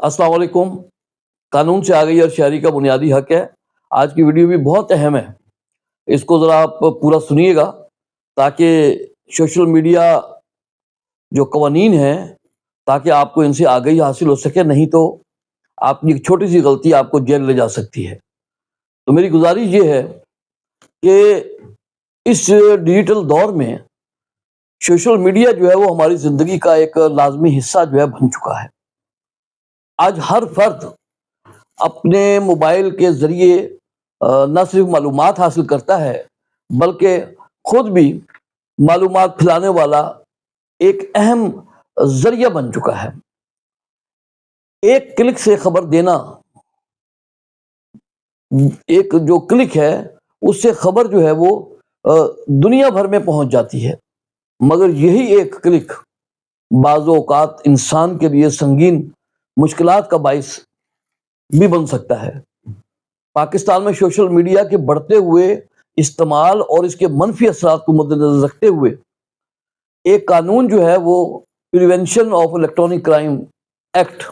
السلام علیکم۔ قانون سے آگئی اور شہری کا بنیادی حق ہے۔ آج کی ویڈیو بھی بہت اہم ہے، اس کو ذرا آپ پورا سنیے گا تاکہ سوشل میڈیا جو قوانین ہیں تاکہ آپ کو ان سے آگئی حاصل ہو سکے، نہیں تو آپ کی ایک چھوٹی سی غلطی آپ کو جیل لے جا سکتی ہے۔ تو میری گزارش یہ ہے کہ اس ڈیجیٹل دور میں سوشل میڈیا جو ہے وہ ہماری زندگی کا ایک لازمی حصہ جو ہے بن چکا ہے۔ آج ہر فرد اپنے موبائل کے ذریعے نہ صرف معلومات حاصل کرتا ہے بلکہ خود بھی معلومات پھیلانے والا ایک اہم ذریعہ بن چکا ہے۔ ایک کلک سے خبر دینا، ایک جو کلک ہے اس سے خبر جو ہے وہ دنیا بھر میں پہنچ جاتی ہے، مگر یہی ایک کلک بعض اوقات انسان کے لیے سنگین مشکلات کا باعث بھی بن سکتا ہے۔ پاکستان میں سوشل میڈیا کے بڑھتے ہوئے استعمال اور اس کے منفی اثرات کو مد نظر رکھتے ہوئے ایک قانون جو ہے وہ prevention of electronic crime act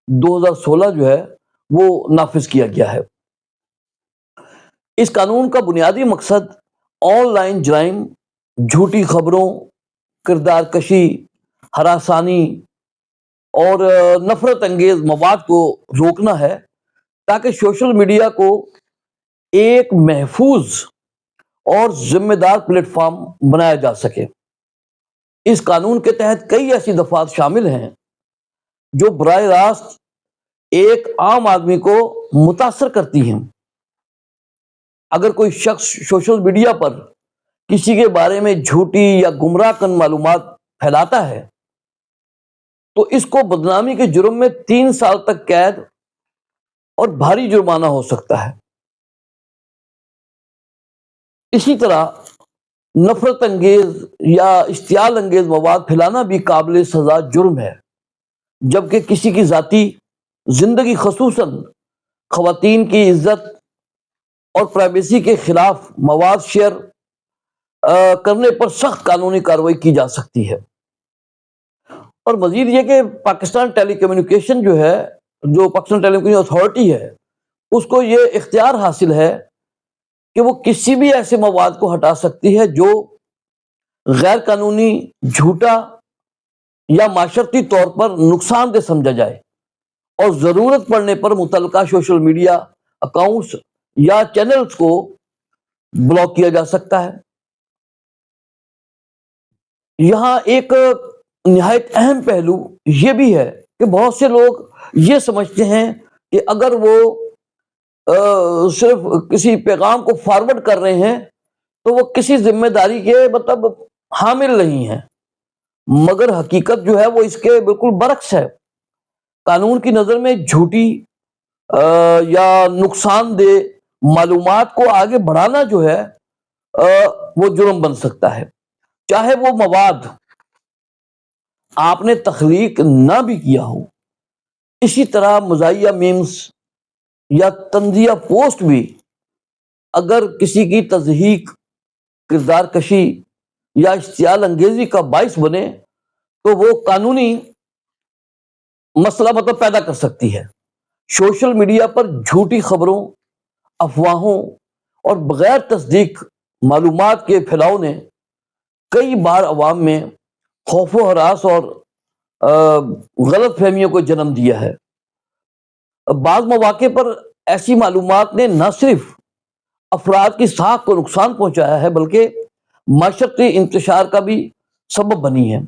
2016 جو ہے وہ نافذ کیا گیا ہے۔ اس قانون کا بنیادی مقصد آن لائن جرائم، جھوٹی خبروں، کردار کشی، ہراسانی اور نفرت انگیز مواد کو روکنا ہے تاکہ سوشل میڈیا کو ایک محفوظ اور ذمہ دار پلیٹ فارم بنایا جا سکے۔ اس قانون کے تحت کئی ایسی دفعات شامل ہیں جو براہ راست ایک عام آدمی کو متاثر کرتی ہیں۔ اگر کوئی شخص سوشل میڈیا پر کسی کے بارے میں جھوٹی یا گمراہ کن معلومات پھیلاتا ہے تو اس کو بدنامی کے جرم میں 3 سال تک قید اور بھاری جرمانہ ہو سکتا ہے۔ اسی طرح نفرت انگیز یا اشتعال انگیز مواد پھیلانا بھی قابل سزا جرم ہے، جبکہ کسی کی ذاتی زندگی خصوصاً خواتین کی عزت اور پرائیویسی کے خلاف مواد شیئر کرنے پر سخت قانونی کارروائی کی جا سکتی ہے۔ اور مزید یہ کہ پاکستان ٹیلی کمیونیکیشن جو ہے، جو پاکستان ٹیلی کمیونیکیشن اتھارٹی ہے، اس کو یہ اختیار حاصل ہے کہ وہ کسی بھی ایسے مواد کو ہٹا سکتی ہے جو غیر قانونی، جھوٹا یا معاشرتی طور پر نقصان دہ سمجھا جائے، اور ضرورت پڑنے پر متعلقہ سوشل میڈیا اکاؤنٹس یا چینلز کو بلاک کیا جا سکتا ہے۔ یہاں ایک نہایت اہم پہلو یہ بھی ہے کہ بہت سے لوگ یہ سمجھتے ہیں کہ اگر وہ صرف کسی پیغام کو فارورڈ کر رہے ہیں تو وہ کسی ذمہ داری کے حامل نہیں ہیں، مگر حقیقت جو ہے وہ اس کے بالکل برعکس ہے۔ قانون کی نظر میں جھوٹی یا نقصان دہ معلومات کو آگے بڑھانا جو ہے وہ جرم بن سکتا ہے، چاہے وہ مواد آپ نے تخلیق نہ بھی کیا ہو۔ اسی طرح مزاحیہ میمز یا طنزیہ پوسٹ بھی اگر کسی کی تضحیک، کردار کشی یا اشتعال انگیزی کا باعث بنے تو وہ قانونی مسئلہ پیدا کر سکتی ہے۔ سوشل میڈیا پر جھوٹی خبروں، افواہوں اور بغیر تصدیق معلومات کے پھیلاؤ نے کئی بار عوام میں خوف و ہراس اور غلط فہمیوں کو جنم دیا ہے۔ بعض مواقع پر ایسی معلومات نے نہ صرف افراد کی ساکھ کو نقصان پہنچایا ہے بلکہ معاشرتی انتشار کا بھی سبب بنی ہے۔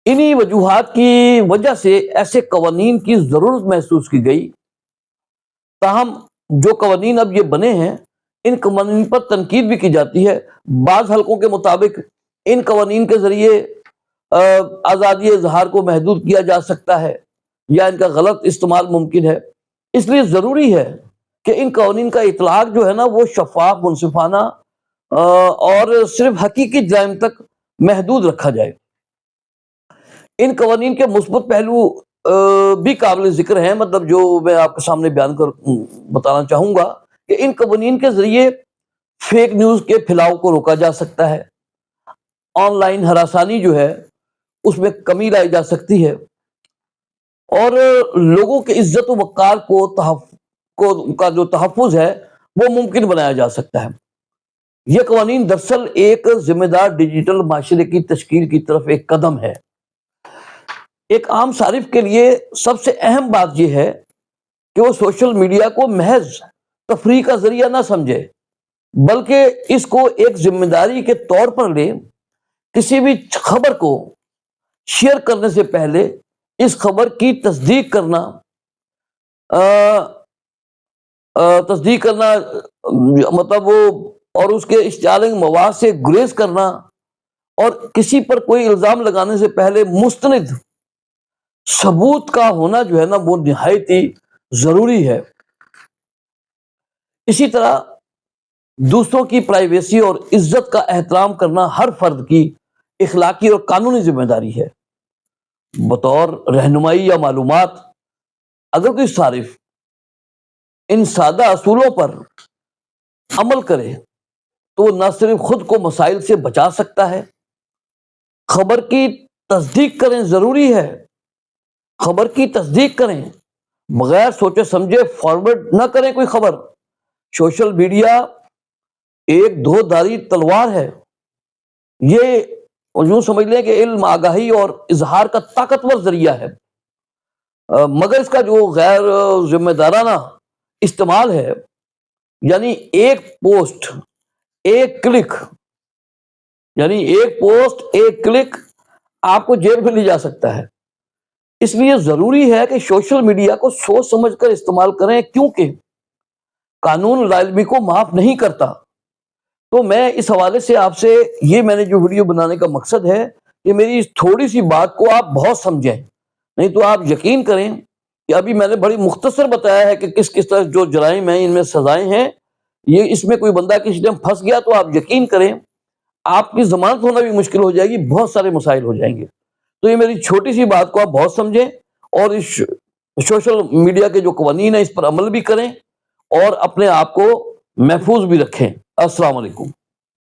انہی وجوہات کی وجہ سے ایسے قوانین کی ضرورت محسوس کی گئی، تاہم جو قوانین اب یہ بنے ہیں ان قوانین پر تنقید بھی کی جاتی ہے۔ بعض حلقوں کے مطابق ان قوانین کے ذریعے آزادی اظہار کو محدود کیا جا سکتا ہے یا ان کا غلط استعمال ممکن ہے۔ اس لیے ضروری ہے کہ ان قوانین کا اطلاق جو ہے نا وہ شفاف، منصفانہ اور صرف حقیقی جرائم تک محدود رکھا جائے۔ ان قوانین کے مثبت پہلو بھی قابل ذکر ہیں، جو میں آپ کے سامنے بیان بتانا چاہوں گا کہ ان قوانین کے ذریعے فیک نیوز کے پھیلاؤ کو روکا جا سکتا ہے، آن لائن ہراسانی جو ہے اس میں کمی لائی جا سکتی ہے، اور لوگوں کے عزت و وقار کا جو تحفظ ہے وہ ممکن بنایا جا سکتا ہے۔ یہ قوانین دراصل ایک ذمہ دار ڈیجیٹل معاشرے کی تشکیل کی طرف ایک قدم ہے۔ ایک عام صارف کے لیے سب سے اہم بات یہ ہے کہ وہ سوشل میڈیا کو محض تفریح کا ذریعہ نہ سمجھے، بلکہ اس کو ایک ذمہ داری کے طور پر لے۔ کسی بھی خبر کو شیئر کرنے سے پہلے اس خبر کی تصدیق کرنا مطلب وہ اور اس کے اشتعالنگ مواد سے گریز کرنا، اور کسی پر کوئی الزام لگانے سے پہلے مستند ثبوت کا ہونا جو ہے نا وہ نہایت ہی ضروری ہے۔ اسی طرح دوسروں کی پرائیویسی اور عزت کا احترام کرنا ہر فرد کی اخلاقی اور قانونی ذمہ داری ہے۔ بطور رہنمائی یا معلومات، اگر کوئی صارف ان سادہ اصولوں پر عمل کرے تو نہ صرف خود کو مسائل سے بچا سکتا ہے، خبر کی تصدیق کریں، ضروری ہے خبر کی تصدیق کریں، بغیر سوچے سمجھے فارورڈ نہ کریں کوئی خبر۔ سوشل میڈیا ایک دو دھاری تلوار ہے، یہ یوں سمجھ لیں کہ علم، آگاہی اور اظہار کا طاقتور ذریعہ ہے، مگر اس کا جو غیر ذمہ دارانہ استعمال ہے، یعنی ایک پوسٹ ایک کلک آپ کو جیل میں لے جا سکتا ہے۔ اس لیے ضروری ہے کہ سوشل میڈیا کو سوچ سمجھ کر استعمال کریں، کیونکہ قانون لا علمی کو معاف نہیں کرتا۔ تو میں اس حوالے سے آپ سے میں نے جو ویڈیو بنانے کا مقصد ہے کہ میری اس تھوڑی سی بات کو آپ بہت سمجھیں، نہیں تو آپ یقین کریں کہ ابھی میں نے بڑی مختصر بتایا ہے کہ کس طرح جو جرائم ہیں ان میں سزائیں ہیں۔ یہ اس میں کوئی بندہ کسی ٹائم پھنس گیا تو آپ یقین کریں آپ کی ضمانت ہونا بھی مشکل ہو جائے گی، بہت سارے مسائل ہو جائیں گے۔ تو یہ میری چھوٹی سی بات کو آپ بہت سمجھیں، اور اس سوشل میڈیا کے جو قوانین ہیں اس پر عمل بھی کریں، اور اپنے آپ کو محفوظ بھی رکھیں۔ السلام علیکم۔